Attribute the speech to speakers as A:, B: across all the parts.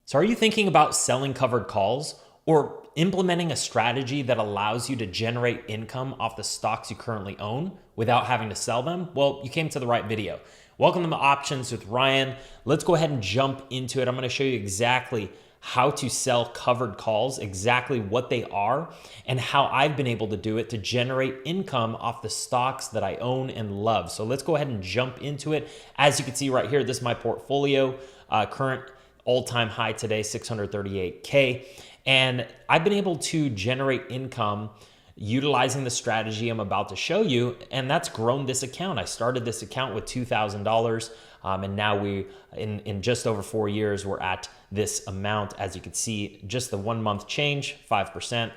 A: So are you thinking about selling covered calls or implementing a strategy that allows you to generate income off the stocks you currently own without having to sell them? Well, you came to the right video. Welcome to Options with Ryan. Let's go ahead and jump into it. I'm going to show you exactly how to sell covered calls, exactly what they are, and how I've been able to do it to generate income off the stocks that I own and love. So let's go ahead and jump into it. As you can see right here, this is my portfolio, current all-time high today, 638K. And I've been able to generate income utilizing the strategy I'm about to show you, and that's grown this account. I started this account with $2,000, and now in just over 4 years, we're at this amount. As you can see, just the 1 month change, 5%.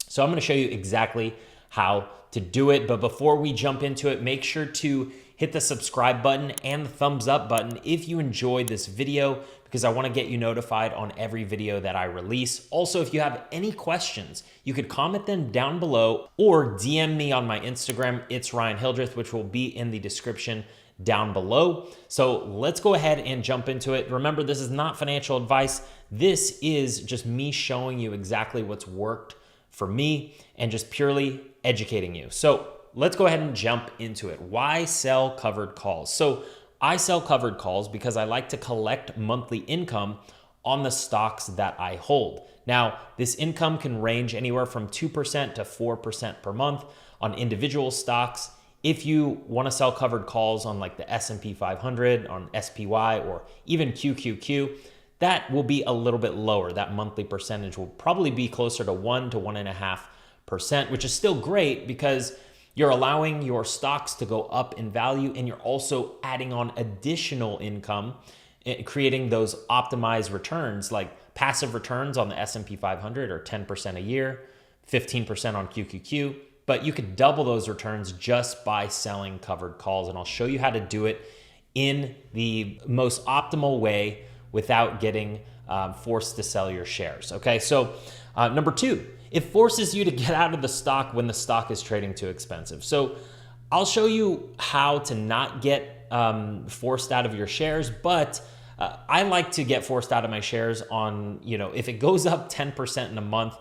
A: So I'm gonna show you exactly how to do it. But before we jump into it, make sure to hit the subscribe button and the thumbs up button if you enjoyed this video, because I want to get you notified on every video that I release. Also, if you have any questions, you could comment them down below or DM me on my Instagram. It's Ryan Hildreth, which will be in the description down below. So let's go ahead and jump into it. Remember, this is not financial advice. This is just me showing you exactly what's worked for me and just purely educating you. So let's go ahead and jump into it. Why sell covered calls? So I sell covered calls because I like to collect monthly income on the stocks that I hold. Now, this income can range anywhere from 2% to 4% per month on individual stocks. If you want to sell covered calls on like the S&P 500, on SPY, or even QQQ, that will be a little bit lower. That monthly percentage will probably be closer to 1 to 1.5%, which is still great because you're allowing your stocks to go up in value, and you're also adding on additional income, creating those optimized returns, like passive returns on the S&P 500 are 10% a year, 15% on QQQ, but you could double those returns just by selling covered calls. And I'll show you how to do it in the most optimal way without getting forced to sell your shares. Okay, so number two, it forces you to get out of the stock when the stock is trading too expensive. So I'll show you how to not get forced out of your shares, but I like to get forced out of my shares on, if it goes up 10% in a month,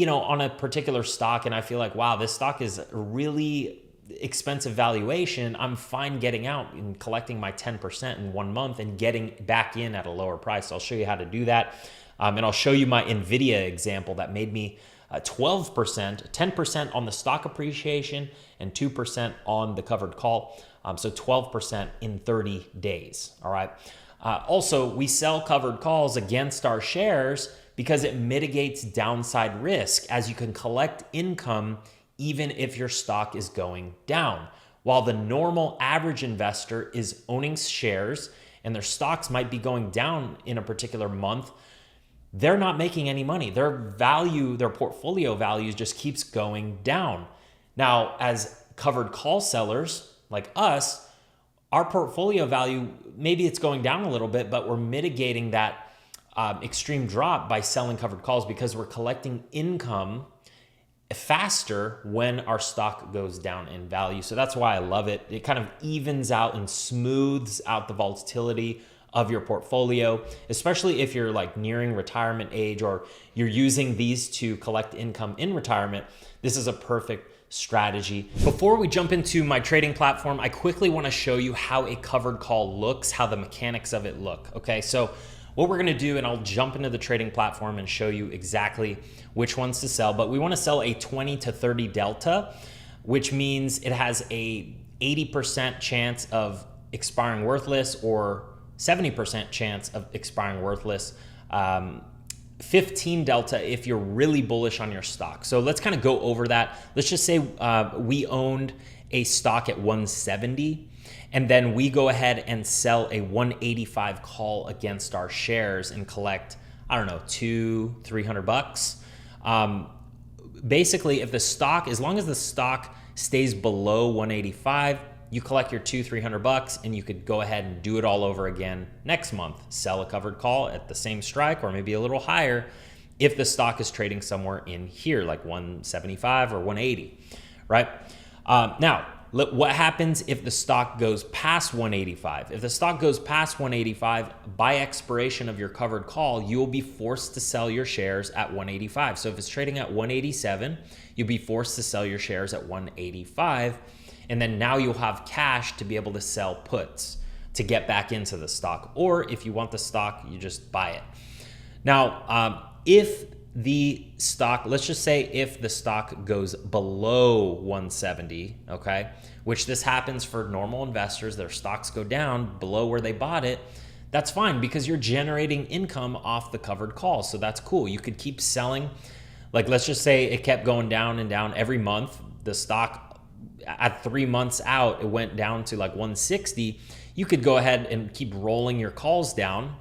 A: on a particular stock, and I feel like, wow, this stock is a really expensive valuation, I'm fine getting out and collecting my 10% in 1 month and getting back in at a lower price. So I'll show you how to do that. And I'll show you my Nvidia example that made me 12%, 10% on the stock appreciation and 2% on the covered call. So 12% in 30 days, all right? Also, we sell covered calls against our shares because it mitigates downside risk, as you can collect income even if your stock is going down. While the normal average investor is owning shares and their stocks might be going down in a particular month, they're not making any money. Their value, their portfolio value just keeps going down. Now, as covered call sellers like us, our portfolio value, maybe it's going down a little bit, but we're mitigating that extreme drop by selling covered calls because we're collecting income faster when our stock goes down in value. So that's why I love it. It kind of evens out and smooths out the volatility of your portfolio, especially if you're like nearing retirement age or you're using these to collect income in retirement. This is a perfect strategy. Before we jump into my trading platform, I quickly want to show you how a covered call looks, how the mechanics of it look. Okay, so what we're gonna do, and I'll jump into the trading platform and show you exactly which ones to sell, but we wanna sell a 20 to 30 delta, which means it has a 80% chance of expiring worthless or 70% chance of expiring worthless, 15 delta if you're really bullish on your stock. So let's kind of go over that. Let's just say we owned a stock at 170, and then we go ahead and sell a 185 call against our shares and collect, I don't know, $200-300. Basically, if the stock, as long as the stock stays below 185, you collect your $200-300, and you could go ahead and do it all over again next month. Sell a covered call at the same strike or maybe a little higher if the stock is trading somewhere in here, like 175 or 180, right? Now, what happens if the stock goes past 185? If the stock goes past 185, by expiration of your covered call, you will be forced to sell your shares at 185. So if it's trading at 187, you'll be forced to sell your shares at 185. And then now you'll have cash to be able to sell puts to get back into the stock. Or if you want the stock, you just buy it. Now, if the stock, let's just say if the stock goes below 170, okay, which this happens for normal investors, their stocks go down below where they bought it, that's fine because you're generating income off the covered call. So that's cool. You could keep selling. Like, let's just say it kept going down and down every month. The stock at 3 months out, it went down to like 160. You could go ahead and keep rolling your calls down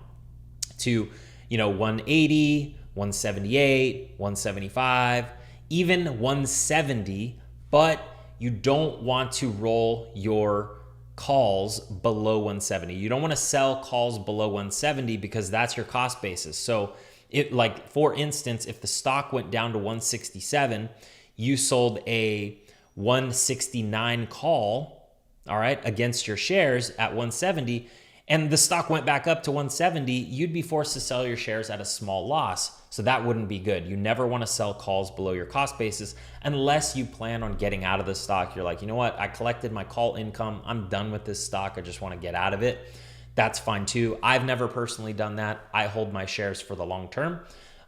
A: to, 180, 178, 175, even 170, but you don't want to roll your calls below 170. You don't want to sell calls below 170 because that's your cost basis. So for instance, if the stock went down to 167, you sold a 169 call, all right, against your shares at 170, and the stock went back up to 170, you'd be forced to sell your shares at a small loss. So that wouldn't be good. You never want to sell calls below your cost basis unless you plan on getting out of the stock. You're like, you know what? I collected my call income. I'm done with this stock. I just want to get out of it. That's fine too. I've never personally done that. I hold my shares for the long term,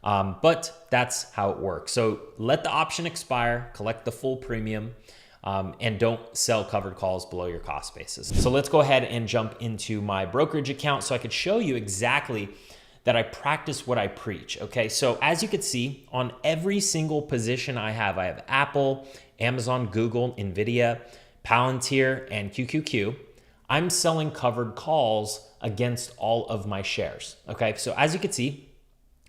A: but that's how it works. So let the option expire, collect the full premium, and don't sell covered calls below your cost basis. So let's go ahead and jump into my brokerage account so I could show you exactly that I practice what I preach, okay? So as you can see, on every single position I have Apple, Amazon, Google, Nvidia, Palantir, and QQQ. I'm selling covered calls against all of my shares, okay? So as you can see,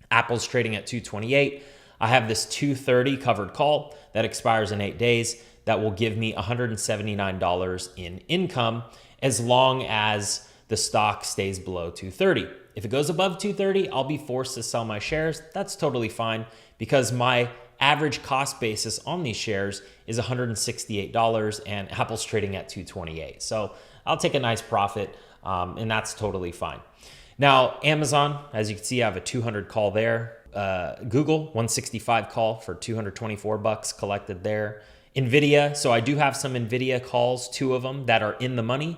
A: Apple's trading at 228. I have this 230 covered call that expires in 8 days. That will give me $179 in income as long as the stock stays below 230. If it goes above 230, I'll be forced to sell my shares. That's totally fine because my average cost basis on these shares is $168 and Apple's trading at 228. So I'll take a nice profit and that's totally fine. Now, Amazon, as you can see, I have a 200 call there. Google, 165 call for $224 collected there. Nvidia, so I do have some Nvidia calls, 2 of them that are in the money.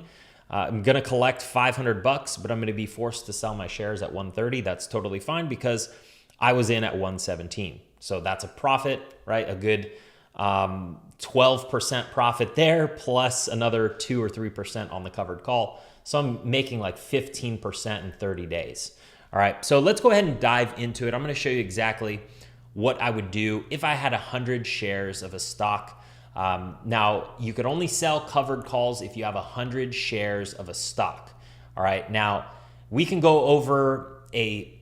A: I'm gonna collect $500, but I'm gonna be forced to sell my shares at 130. That's totally fine because I was in at 117. So that's a profit, right? A good 12% profit there, plus another 2 or 3% on the covered call. So I'm making like 15% in 30 days. All right, so let's go ahead and dive into it. I'm gonna show you exactly what I would do if I had 100 shares of a stock. Now, you could only sell covered calls if you have 100 shares of a stock. All right, now we can go over a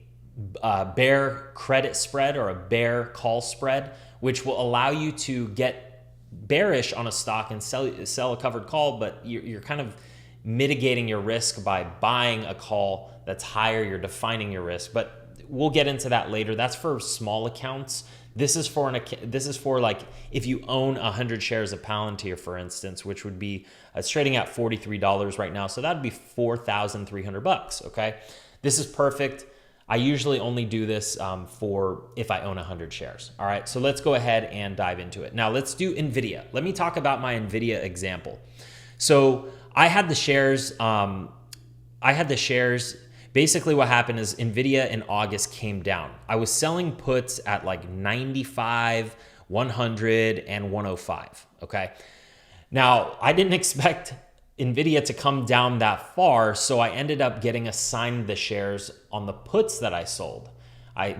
A: bear credit spread or a bear call spread, which will allow you to get bearish on a stock and sell a covered call, but you're kind of mitigating your risk by buying a call that's higher. You're defining your risk, but we'll get into that later. That's for small accounts. This is for like if you own 100 shares of Palantir, for instance, which would be it's trading at $43 right now. So that'd be $4,300. Okay, this is perfect. I usually only do this for if I own 100 shares. All right, so let's go ahead and dive into it. Now let's do Nvidia. Let me talk about my Nvidia example. So I had the shares. Basically what happened is Nvidia in August came down. I was selling puts at like 95, 100, and 105, okay? Now, I didn't expect Nvidia to come down that far, so I ended up getting assigned the shares on the puts that I sold.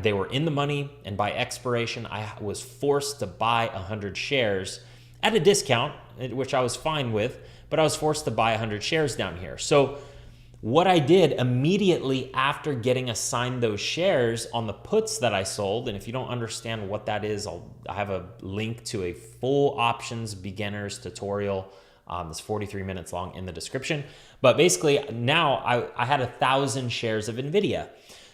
A: They were in the money, and by expiration, I was forced to buy 100 shares at a discount, which I was fine with, but I was forced to buy 100 shares down here. So what I did immediately after getting assigned those shares on the puts that I sold, and if you don't understand what that is, I have a link to a full options beginners tutorial that's 43 minutes long in the description. But basically now I had 1,000 shares of Nvidia.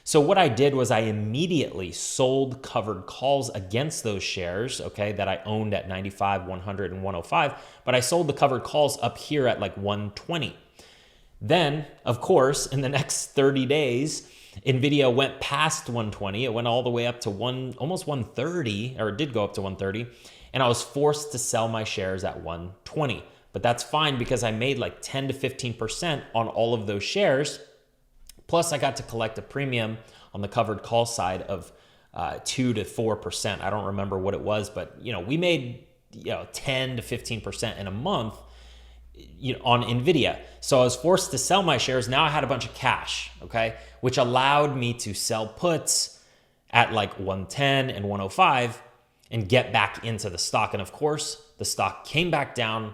A: So what I did was I immediately sold covered calls against those shares, okay, that I owned at 95, 100, and 105, but I sold the covered calls up here at like 120. Then, of course, in the next 30 days, Nvidia went past 120. It went all the way up to almost 130, or it did go up to 130, and I was forced to sell my shares at 120. But that's fine because I made like 10 to 15% on all of those shares. Plus, I got to collect a premium on the covered call side of 2 to 4%. I don't remember what it was, but we made 10 to 15% in a month on Nvidia. So I was forced to sell my shares. Now I had a bunch of cash, okay, which allowed me to sell puts at like 110 and 105 and get back into the stock. And of course, the stock came back down.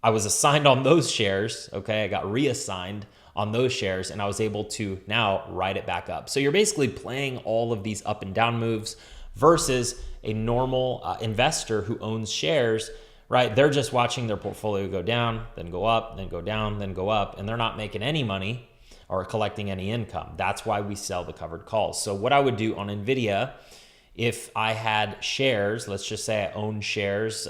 A: I was assigned on those shares, okay? I got reassigned on those shares and I was able to now ride it back up. So you're basically playing all of these up and down moves versus a normal investor who owns shares, right? They're just watching their portfolio go down, then go up, then go down, then go up, and they're not making any money or collecting any income. That's why we sell the covered calls. So what I would do on Nvidia, if I had shares, let's just say I own shares,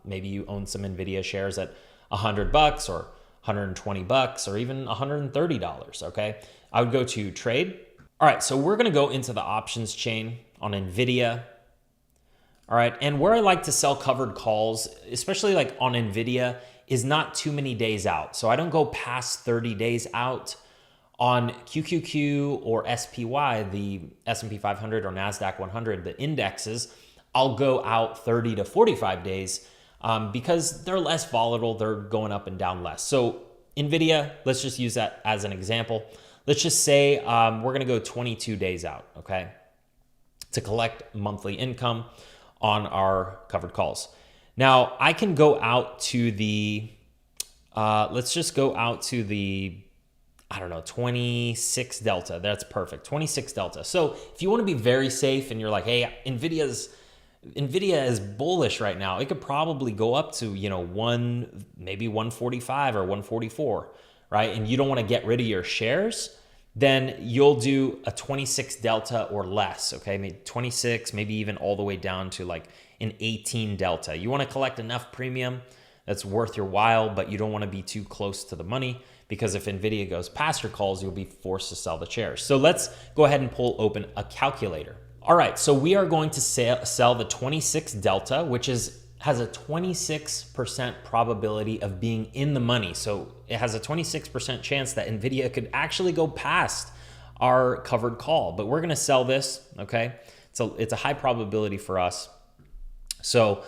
A: maybe you own some Nvidia shares at $100 or $120 or even $130, okay? I would go to trade. All right, so we're gonna go into the options chain on Nvidia. All right, and where I like to sell covered calls, especially like on Nvidia, is not too many days out. So I don't go past 30 days out. On QQQ or SPY, the S&P 500 or NASDAQ 100, the indexes, I'll go out 30 to 45 days because they're less volatile, they're going up and down less. So Nvidia, let's just use that as an example. Let's just say we're gonna go 22 days out, okay, to collect monthly income on our covered calls. Now I can go out to the, let's just go out to the, I don't know, 26 delta. That's perfect, 26 delta. So if you want to be very safe and you're like, hey, Nvidia is bullish right now, it could probably go up to, maybe 145 or 144, right? And you don't want to get rid of your shares, then you'll do a 26 delta or less, okay? Maybe 26, maybe even all the way down to like an 18 delta. You want to collect enough premium that's worth your while, but you don't want to be too close to the money because if Nvidia goes past your calls, you'll be forced to sell the shares. So let's go ahead and open a calculator. All right, so we are going to sell the 26 delta, which has a 26% probability of being in the money. So it has a 26% chance that Nvidia could actually go past our covered call, but we're gonna sell this, okay? So it's a high probability for us. So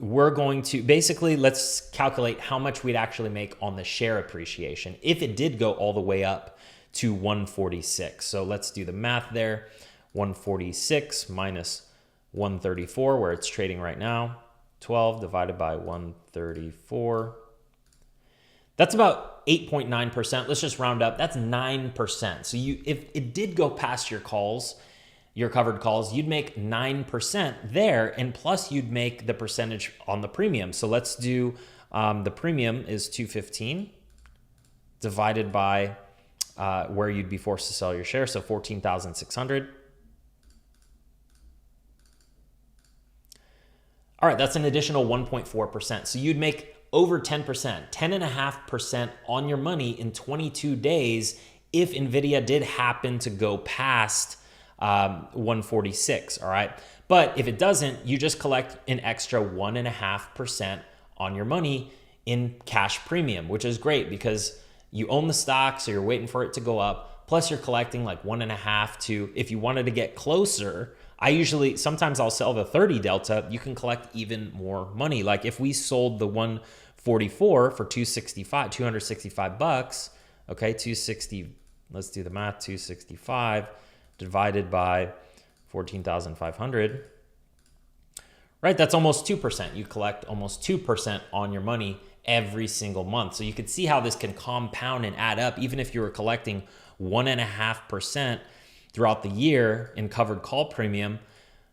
A: we're going to basically, let's calculate how much we'd actually make on the share appreciation if it did go all the way up to 146. So let's do the math there. 146 minus 134, where it's trading right now. 12 divided by 134. That's about 8.9%. Let's just round up. That's 9%. So if it did go past your calls, your covered calls, you'd make 9% there, and plus you'd make the percentage on the premium. So let's do, the premium is 215 divided by where you'd be forced to sell your share, so 14,600. All right, that's an additional 1.4%. So you'd make over 10%, 10.5% on your money in 22 days if Nvidia did happen to go past 146, all right? But if it doesn't, you just collect an extra 1.5% on your money in cash premium, which is great because you own the stock, so you're waiting for it to go up. Plus you're collecting like 1.5 to, if you wanted to get closer, sometimes I'll sell the 30 delta, you can collect even more money. Like if we sold the 144 for 265 bucks, okay, 260, let's do the math, 265 divided by 14,500, right? That's almost 2%. You collect almost 2% on your money every single month. So you could see how this can compound and add up, even if you were collecting 1.5% throughout the year in covered call premium,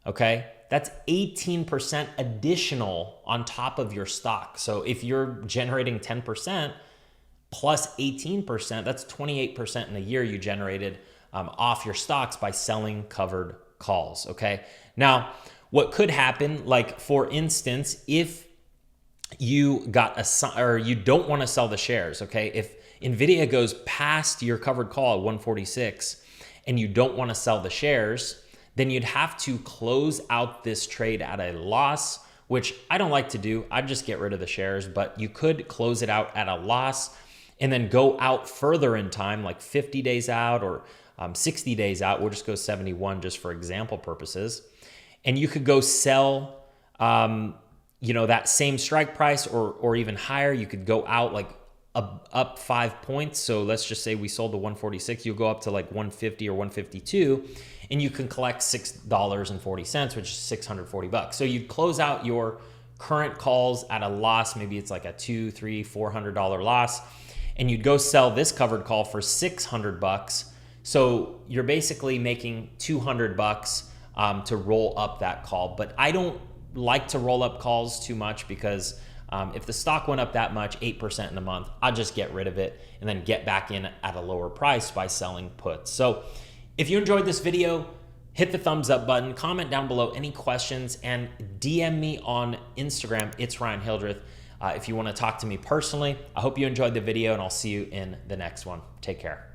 A: okay? That's 18% additional on top of your stock. So if you're generating 10% plus 18%, that's 28% in a year you generated off your stocks by selling covered calls. Okay. Now, what could happen, like for instance, if you got or you don't want to sell the shares, okay? If Nvidia goes past your covered call at 146 and you don't want to sell the shares, then you'd have to close out this trade at a loss, which I don't like to do. I'd just get rid of the shares, but you could close it out at a loss and then go out further in time, like 50 days out or 60 days out. We'll just go 71 just for example purposes. And you could go sell, that same strike price or even higher. You could go out like up 5 points. So let's just say we sold the 146, you'll go up to like 150 or 152 and you can collect $6.40, which is $640. So you close out your current calls at a loss. Maybe it's like a $200, $300, $400 loss. And you'd go sell this covered call for $600. So you're basically making $200 to roll up that call. But I don't like to roll up calls too much because if the stock went up that much, 8% in a month, I'll just get rid of it and then get back in at a lower price by selling puts. So if you enjoyed this video, hit the thumbs up button, comment down below any questions, and DM me on Instagram. It's Ryan Hildreth. If you want to talk to me personally. I hope you enjoyed the video and I'll see you in the next one. Take care.